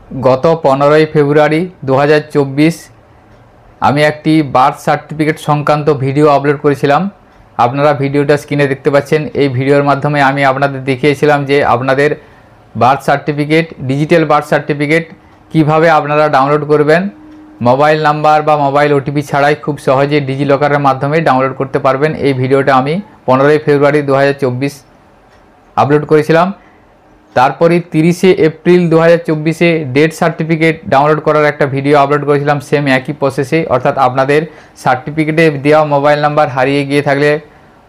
গত 15ই ফেব্রুয়ারি 2024 আমি একটি বার্থ সার্টিফিকেট সংক্রান্ত ভিডিও আপলোড করেছিলাম। আপনারা ভিডিওটা স্ক্রিনে দেখতে পাচ্ছেন। এই ভিডিওর মাধ্যমে আমি আপনাদের দেখিয়েছিলাম যে আপনাদের birth certificate, digital birth certificate কিভাবে আপনারা ডাউনলোড করবেন। মোবাইল নাম্বার বা মোবাইল ওটিপি ছাড়াই খুব সহজে ডিজিলকারের মাধ্যমে ডাউনলোড করতে পারবেন। এই ভিডিওটা আমি 15ই ফেব্রুয়ারি 2024 আপলোড করেছিলাম। তারপরে 30শে এপ্রিল 2024 ডেথ সার্টিফিকেট ডাউনলোড করার একটা ভিডিও আপলোড করেছিলাম সেম একই প্রসেসে। অর্থাৎ আপনাদের সার্টিফিকেটে দেওয়া মোবাইল নাম্বার হারিয়ে গিয়ে থাকলে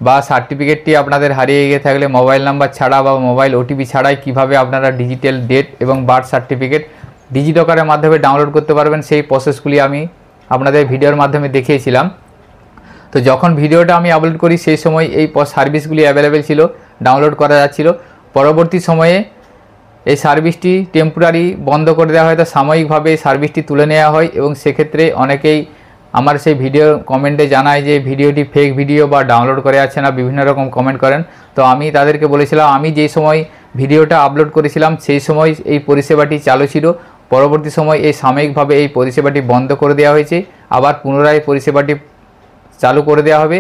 বা সার্টিফিকেটটি আপনাদের হারিয়ে গিয়ে থাকলে মোবাইল নাম্বার ছাড়া বা মোবাইল ওটিপি ছাড়াই কিভাবে আপনারা ডিজিটাল ডেথ এবং বার্থ সার্টিফিকেট ডিজিলকারের মাধ্যমে ডাউনলোড করতে পারবেন সেই প্রসেসগুলি আমি আপনাদের ভিডিওর মাধ্যমে দেখিয়েছিলাম। তো যখন ভিডিওটা আমি আপলোড করি সেই সময় এই সার্ভিসগুলি অ্যাভেলেবেল ছিল, ডাউনলোড করা যাচ্ছিল। পরবর্তী সময়ে এই সার্ভিসটি টেম্পোরারি বন্ধ করে দেওয়া হয়, তো সাময়িকভাবে এই সার্ভিসটি তুলে নেওয়া হয় এবং সেক্ষেত্রে অনেকেই আমার সেই ভিডিও কমেন্টে জানায় যে ভিডিওটি ফেক ভিডিও বা ডাউনলোড করে যাচ্ছে না, বিভিন্ন রকম কমেন্ট করেন। তো আমি তাদেরকে বলেছিলাম আমি যেই সময় ভিডিওটা আপলোড করেছিলাম সেই সময় এই পরিষেবাটি চালু ছিল। পরবর্তী সময় এই সাময়িকভাবে এই পরিষেবাটি বন্ধ করে দেওয়া হয়েছে, আবার পুনরায় পরিষেবাটি চালু করে দেওয়া হবে।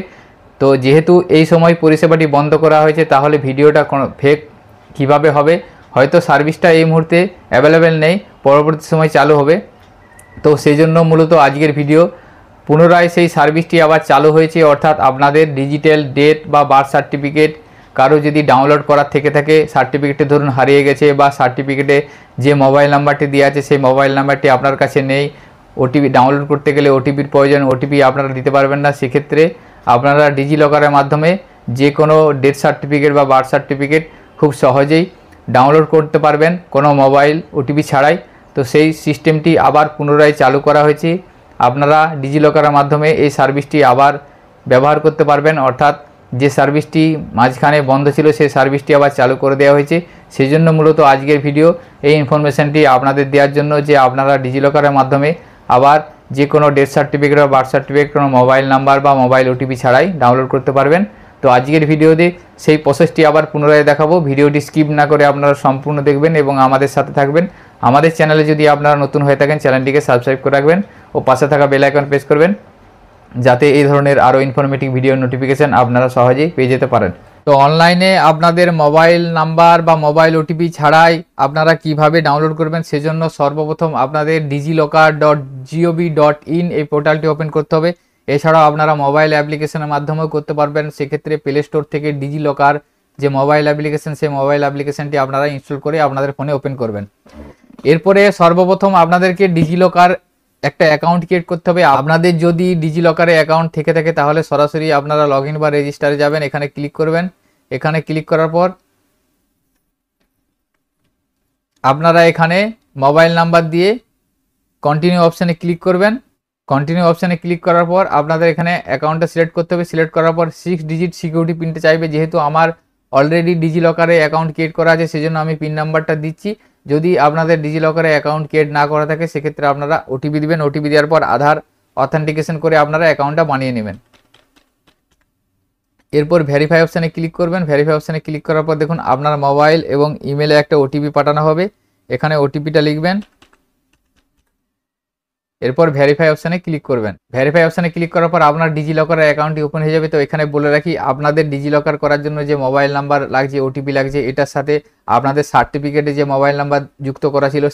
তো যেহেতু এই সময় পরিষেবাটি বন্ধ করা হয়েছে তাহলে ভিডিওটা কোনো ফেক কিভাবে হবে? হয়তো সার্ভিসটা এই মুহূর্তে অ্যাভেলেবেল নেই, পরবর্তী সময় চালু হবে। তো সেই জন্য মূলত আজকের ভিডিও। পুনরায় সেই সার্ভিসটি আবার চালু হয়েছে, অর্থাৎ আপনাদের ডিজিটাল ডেথ বা বার্থ সার্টিফিকেট কারো যদি ডাউনলোড করার থেকে থাকে, সার্টিফিকেটে ধরুন হারিয়ে গেছে বা সার্টিফিকেটে যে মোবাইল নাম্বারটি দেওয়া আছে সেই মোবাইল নাম্বারটি আপনার কাছে নেই, ওটিপি ডাউনলোড করতে গেলে ওটিপির প্রয়োজন, ওটিপি আপনারা দিতে পারবেন না, সেক্ষেত্রে আপনারা ডিজিলকারের মাধ্যমে যে কোনো ডেথ সার্টিফিকেট বা বার্থ সার্টিফিকেট খুব সহজেই ডাউনলোড করতে পারবেন কোনো মোবাইল ওটিপি ছাড়াই। তো সেই সিস্টেমটি আবার পুনরায় চালু করা হয়েছে। আপনারা ডিজিলকারের মাধ্যমে এই সার্ভিসটি আবার ব্যবহার করতে পারবেন, অর্থাৎ যে সার্ভিসটি মাঝখানে বন্ধ ছিল সেই সার্ভিসটি আবার চালু করে দেওয়া হয়েছে। সেই জন্য মূলত আজকের ভিডিও এই ইনফরমেশানটি আপনাদের দেওয়ার জন্য যে আপনারা ডিজিলকারের মাধ্যমে আবার যে কোনো ডেথ সার্টিফিকেট বা বার্থ সার্টিফিকেট কোনো মোবাইল নাম্বার বা মোবাইল ওটিপি ছাড়াই ডাউনলোড করতে পারবেন। তো আজকের ভিডিওতে সেই প্রসেসটি আবার পুনরায় দেখাবো। ভিডিওটি স্কিপ না করে আপনারা সম্পূর্ণ দেখবেন এবং আমাদের সাথে থাকবেন। আমাদের চ্যানেলে যদি আপনারা নতুন হয়ে থাকেন চ্যানেলটিকে সাবস্ক্রাইব করে রাখবেন ও পাশে থাকা বেল আইকন প্রেস করবেন, যাতে এই ধরনের আরও ইনফরমেটিভ ভিডিও নোটিফিকেশান আপনারা সহজেই পেয়ে যেতে পারেন। তো অনলাইনে আপনাদের মোবাইল নাম্বার বা মোবাইল ওটিপি ছাড়াই আপনারা কিভাবে ডাউনলোড করবেন সেজন্য সর্বপ্রথম আপনাদের digilokar.gov.in এই পোর্টালটি ওপেন করতে হবে। এছাড়াও আপনারা মোবাইল অ্যাপ্লিকেশনের মাধ্যমেও করতে পারবেন। সেক্ষেত্রে প্লে স্টোর থেকে ডিজিলকার যে মোবাইল অ্যাপ্লিকেশন সেই মোবাইল অ্যাপ্লিকেশনটি আপনারা ইনস্টল করে আপনাদের ফোনে ওপেন করবেন। এরপরে সর্বপ্রথম আপনাদেরকে ডিজিলকার একটা অ্যাকাউন্ট ক্রিয়েট করতে হবে। আপনাদের যদি ডিজিলকারে অ্যাকাউন্ট থেকে থাকে তাহলে সরাসরি আপনারা লগ ইন বা রেজিস্টারে যাবেন, এখানে ক্লিক করবেন। এখানে ক্লিক করার পর আপনারা এখানে মোবাইল নাম্বার দিয়ে কন্টিনিউ অপশানে ক্লিক করবেন। কন্টিনিউ অপশানে ক্লিক করার পর আপনাদের এখানে অ্যাকাউন্টটা সিলেক্ট করতে হবে। সিলেক্ট করার পর 6 ডিজিট সিকিউরিটি পিনটা চাইবে। যেহেতু আমার অলরেডি ডিজিলকারে অ্যাকাউন্ট ক্রিয়েট করা আছে সেজন্য আমি পিন নাম্বারটা দিচ্ছি। যদি আপনাদের ডিজিলকারে অ্যাকাউন্ট ক্রিয়েট না করা থাকে সেক্ষেত্রে আপনারা ওটিপি দিবেন। ওটিপি দেওয়ার পর আধার অথেন্টিকেশন করে আপনারা অ্যাকাউন্টটা বানিয়ে নেবেন। এরপর ভেরিফাই অপশানে ক্লিক করবেন। ভেরিফাই অপশানে ক্লিক করার পর দেখুন আপনার মোবাইল এবং ইমেলে একটা ওটিপি পাঠানো হবে। এখানে ওটিপিটা লিখবেন। এরপর ভেরিফাই অপশানে ক্লিক করবেন। ভেরিফাই অপশানে ক্লিক করার পর আপনার ডিজিলকার অ্যাকাউন্টটি ওপেন হয়ে যাবে। তো এখানে বলে রাখি আপনাদের ডিজিলকার করার জন্য যে মোবাইল নাম্বার লাগছে, ওটিপি লাগছে, এটার সাথে আপনাদের সার্টিফিকেটে যে মোবাইল নাম্বার যুক্ত করা ছিল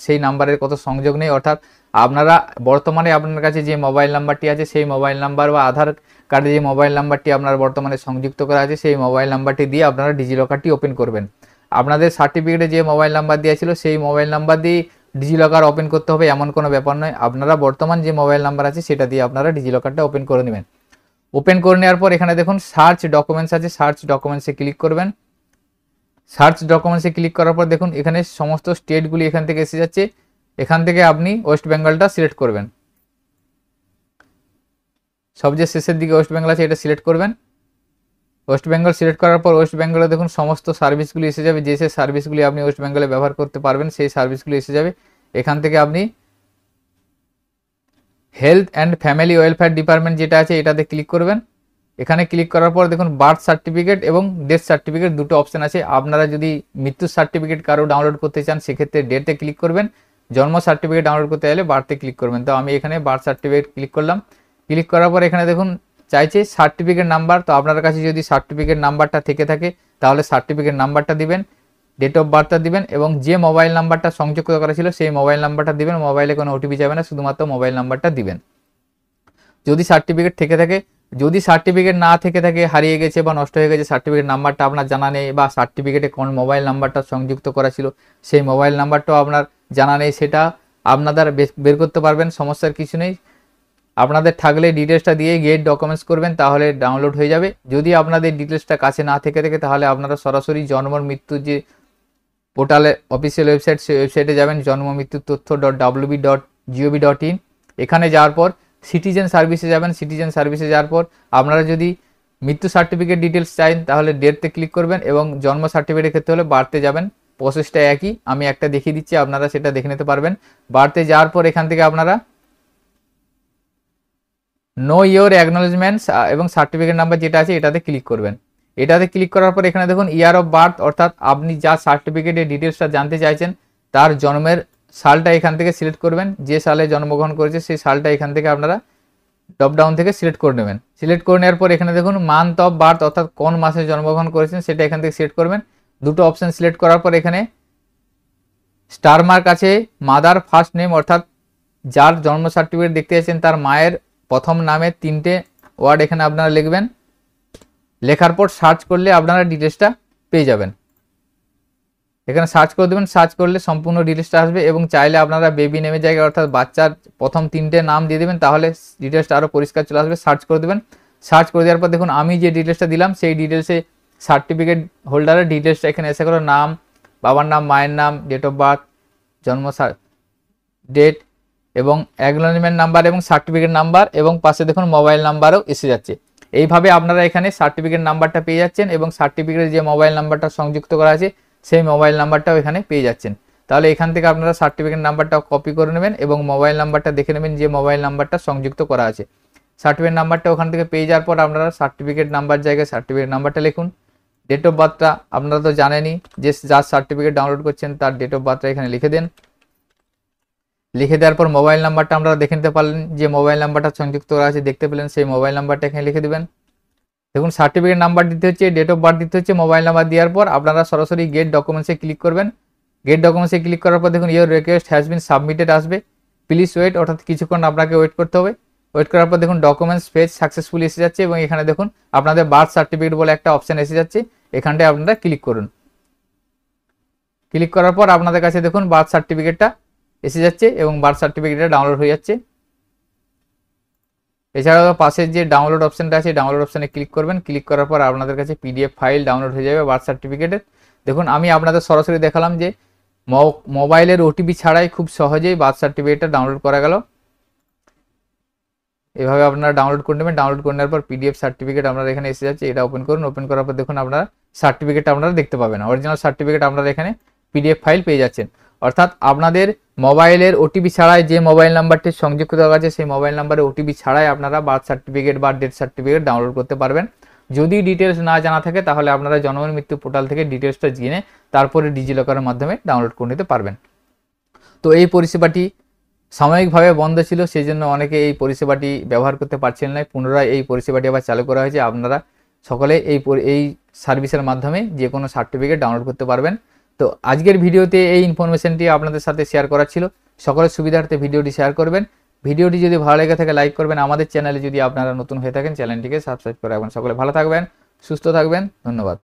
সেই নাম্বারের কত সংযোগ নেই। অর্থাৎ আপনারা বর্তমানে আপনার কাছে যে মোবাইল নাম্বারটি আছে সেই মোবাইল নাম্বার বা আধার কার্ডে যে মোবাইল নাম্বারটি আপনার বর্তমানে সংযুক্ত করা আছে সেই মোবাইল নাম্বারটি দিয়ে আপনারা ডিজিলকারটি ওপেন করবেন। আপনাদের সার্টিফিকেটে যে মোবাইল নাম্বার দেওয়া ছিল সেই মোবাইল নাম্বার দিয়ে ডিজিলকার ওপেন করতে হবে এমন কোনো ব্যাপার নয়। আপনারা বর্তমান যে মোবাইল নাম্বার আছে সেটা দিয়ে আপনারা ডিজিলকারটা ওপেন করে নেবেন। ওপেন করে নেওয়ার পর এখানে দেখুন সার্চ ডকুমেন্টস আছে, সার্চ ডকুমেন্টসে ক্লিক করবেন। সার্চ ডকুমেন্টসে ক্লিক করার পর দেখুন এখানে সমস্ত স্টেটগুলি এখান থেকে এসে যাচ্ছে। এখান থেকে আপনি ওয়েস্ট বেঙ্গলটা সিলেক্ট করবেন। সবচেয়ে শেষের দিকে ওয়েস্ট বেঙ্গল আছে, এটা সিলেক্ট করবেন। ওয়েস্ট বেঙ্গল সিলেক্ট করার পর ওয়েস্ট বেঙ্গলে দেখুন সমস্ত সার্ভিসগুলি এসে যাবে। যে সার্ভিসগুলি আপনি ওয়েস্ট বেঙ্গলে ব্যবহার করতে পারবেন সেই সার্ভিসগুলি এসে যাবে। এখান থেকে আপনি health and family welfare department যেটা আছে এটাতে ক্লিক করবেন। এখানে ক্লিক করার পর দেখুন বার্থ সার্টিফিকেট এবং ডেথ সার্টিফিকেট দুটো অপশান আছে। আপনারা যদি মৃত্যুর সার্টিফিকেট কারো ডাউনলোড করতে চান সেক্ষেত্রে ডেটে ক্লিক করবেন, জন্ম সার্টিফিকেট ডাউনলোড করতে গেলে বার্থে ক্লিক করবেন। তো আমি এখানে বার্থ সার্টিফিকেট ক্লিক করলাম। ক্লিক করার পর এখানে দেখুন চাইছে সার্টিফিকেট নাম্বার। তো আপনার কাছে যদি সার্টিফিকেট নাম্বারটা থেকে থাকে তাহলে সার্টিফিকেট নাম্বারটা দিবেন, ডেট অফ বার্থটা দিবেন এবং যে মোবাইল নাম্বারটা সংযুক্ত করা ছিল সেই মোবাইল নাম্বারটা দিবেন। মোবাইলে কোনো ওটিপি যাবে না, শুধুমাত্র মোবাইল নাম্বারটা দিবেন যদি সার্টিফিকেট থেকে থাকে। যদি সার্টিফিকেট না থেকে থাকে, হারিয়ে গেছে বা নষ্ট হয়ে গেছে, সার্টিফিকেট নাম্বারটা আপনার জানা নেই বা সার্টিফিকেটে কোন মোবাইল নাম্বারটা সংযুক্ত করা ছিল সেই মোবাইল নাম্বারটাও আপনার জানা নেই, সেটা আপনারা বের করতে পারবেন, সমস্যার কিছু নেই। আপনাদের থাকলে ডিটেলসটা দিয়ে গেট ডকুমেন্টস করবেন, তাহলে ডাউনলোড হয়ে যাবে। যদি আপনাদের ডিটেলসটা কাছে না থেকে থাকে তাহলে আপনারা সরাসরি জন্ম মৃত্যুর যে পোর্টালে অফিসিয়াল ওয়েবসাইট, সেই ওয়েবসাইটে যাবেন জন্ম মৃত্যু তথ্য .wb.gov.in। এখানে যাওয়ার পর সিটিজেন সার্ভিসে যাবেন। সিটিজেন সার্ভিসে যাওয়ার পর আপনারা যদি মৃত্যু সার্টিফিকেট ডিটেলস চান তাহলে ডেটতে ক্লিক করবেন এবং জন্ম সার্টিফিকেটের ক্ষেত্রে হলে বার্থে যাবেন। প্রসেসটা একই, আমি একটা দেখিয়ে দিচ্ছি, আপনারা সেটা দেখে নিতে পারবেন। বার্থে যাওয়ার পর এখান থেকে আপনারা নো ইয়োর অ্যাকনোলেজমেন্টস এবং সার্টিফিকেট নাম্বার যেটা আছে এটাতে ক্লিক করবেন। এটাতে ক্লিক করার পর এখানে দেখুন ইয়ার অফ বার্থ, অর্থাৎ আপনি যা সার্টিফিকেটের ডিটেলসটা জানতে চাইছেন তার জন্মের সালটা এখান থেকে সিলেক্ট করবেন। যে সালে জন্মগ্রহণ করেছে সেই সালটা এখান থেকে আপনারা ড্রপ ডাউন থেকে সিলেক্ট করে নেবেন। সিলেক্ট করে নেওয়ার পর এখানে দেখুন মান্থ অফ বার্থ, অর্থাৎ কোন মাসে জন্মগ্রহণ করেছেন সেটা এখান থেকে সিলেক্ট করবেন। দুটো অপশন সিলেক্ট করার পর এখানে স্টার মার্ক আছে মাদার ফার্স্ট নেম, অর্থাৎ যার জন্ম সার্টিফিকেট দেখতে চাইছেন তার মায়ের প্রথম নামে 3টে ওয়ার্ড এখানে আপনারা লিখবেন। লেখার পর সার্চ করলে আপনারা ডিটেলসটা পেয়ে যাবেন। এখানে সার্চ করে দেবেন, সার্চ করলে সম্পূর্ণ ডিটেলসটা আসবে এবং চাইলে আপনারা বেবি নেমের জায়গায় অর্থাৎ বাচ্চার প্রথম 3টে নাম দিয়ে দেবেন, তাহলে ডিটেলসটা আরও পরিষ্কার চলে আসবে। সার্চ করে দেবেন। সার্চ করে দেওয়ার পর দেখুন আমি যে ডিটেলসটা দিলাম সেই ডিটেলসে সার্টিফিকেট হোল্ডারের ডিটেলসটা এখানে এসে করে নাম, বাবার নাম, মায়ের নাম, ডেট অফ বার্থ, জন্ম ডেট এবং অ্যাকনোলেজমেন্ট নাম্বার এবং সার্টিফিকেট নাম্বার এবং পাশে দেখুন মোবাইল নাম্বারও এসে যাচ্ছে। এইভাবে আপনারা এখানে সার্টিফিকেট নাম্বারটা পেয়ে যাচ্ছেন এবং সার্টিফিকেটের যে মোবাইল নাম্বারটা সংযুক্ত করা আছে সেই মোবাইল নাম্বারটাও এখানে পেয়ে যাচ্ছেন। তাহলে এখান থেকে আপনারা সার্টিফিকেট নাম্বারটাও কপি করে নেবেন এবং মোবাইল নাম্বারটা দেখে নেবেন যে মোবাইল নাম্বারটা সংযুক্ত করা আছে। সার্টিফিকেট নাম্বারটা ওখান থেকে পেয়ে যাওয়ার পর আপনারা সার্টিফিকেট নাম্বার জায়গায় সার্টিফিকেট নাম্বারটা লিখুন। ডেট অফ বার্থটা আপনারা তো জানেনই, যে যার সার্টিফিকেট ডাউনলোড করছেন তার ডেট অফ বার্থটা এখানে লিখে দেন। লিখে দেওয়ার পর মোবাইল নাম্বারটা আপনারা দেখে নিতে পারলেন, যে মোবাইল নাম্বারটা সংযুক্ত করা আছে দেখতে পেলেন, সেই মোবাইল নাম্বারটা এখানে লিখে দেবেন। দেখুন সার্টিফিকেট নাম্বার দিতে হচ্ছে, ডেট অফ বার্থ দিতে হচ্ছে, মোবাইল নাম্বার দেওয়ার পর আপনারা সরাসরি গেট ডকুমেন্টসে ক্লিক করবেন। গেট ডকুমেন্টসে ক্লিক করার পর দেখুন your request has been submitted আসবে, প্লিজ ওয়েট, অর্থাৎ কিছুক্ষণ আপনাকে ওয়েট করতে হবে। ওয়েট করার পর দেখুন ডকুমেন্টস পেজ সাকসেসফুলি এসে যাচ্ছে এবং এখানে দেখুন আপনাদের বার্থ সার্টিফিকেট বলে একটা অপশন এসে যাচ্ছে, এখানটায় আপনারা ক্লিক করুন। ক্লিক করার পর আপনাদের কাছে দেখুন বার্থ সার্টিফিকেটটা এসে যাচ্ছে এবং বার্থ সার্টিফিকেটটা ডাউনলোড হয়ে যাচ্ছে। এছাড়াও পাশের যে ডাউনলোড অপশনটা আছে ডাউনলোড অপশনে ক্লিক করবেন। ক্লিক করার পর আপনাদের কাছে পিডিএফ ফাইল ডাউনলোড হয়ে যাবে বার্থ সার্টিফিকেটের। দেখুন আমি আপনাদের সরাসরি দেখালাম যে মোবাইলের ওটিপি ছাড়াই খুব সহজেই বার্থ সার্টিফিকেটটা ডাউনলোড করা গেল। এভাবে আপনারা ডাউনলোড করে নেবেন। ডাউনলোড করে নেওয়ার পর পিডিএফ সার্টিফিকেট আপনারা এখানে এসে যাচ্ছে, এটা ওপেন করুন। ওপেন করার পর দেখুন আপনারা সার্টিফিকেটটা আপনারা দেখতে পাবেন, অরিজিনাল সার্টিফিকেট আপনারা এখানে পিডিএফ ফাইল পেয়ে যাচ্ছেন। অর্থাৎ আপনাদের মোবাইলের ওটিপি ছাড়াই যে মোবাইল নাম্বারটি সংযুক্ত করা আছে সেই মোবাইল নাম্বারে ওটিপি ছাড়াই আপনারা বার্থ সার্টিফিকেট বা ডেথ সার্টিফিকেট ডাউনলোড করতে পারবেন। যদি ডিটেলস না জানা থাকে তাহলে আপনারা জন্ম মৃত্যু পোর্টাল থেকে ডিটেলসটা জেনে তারপরে ডিজিলকারের মাধ্যমে ডাউনলোড করে নিতে পারবেন। তো এই পরিষেবাটি সাময়িকভাবে বন্ধ ছিল, সেই জন্য অনেকে এই পরিষেবাটি ব্যবহার করতে পারছিলেন না। পুনরায় এই পরিষেবাটি আবার চালু করা হয়েছে। আপনারা সকলে এই সার্ভিসের মাধ্যমে যে কোনো সার্টিফিকেট ডাউনলোড করতে পারবেন। তো আজকের ভিডিওতে এই ইনফরমেশনটি আপনাদের সাথে শেয়ার করা ছিল। সকলের সুবিধার্থে ভিডিওটি শেয়ার করবেন। ভিডিওটি যদি ভালো লেগে থাকে লাইক করবেন। আমাদের চ্যানেলে যদি আপনারা নতুন হয়ে থাকেন চ্যানেলটিকে সাবস্ক্রাইব করে রাখবেন। সকলে ভালো থাকবেন, সুস্থ থাকবেন, ধন্যবাদ।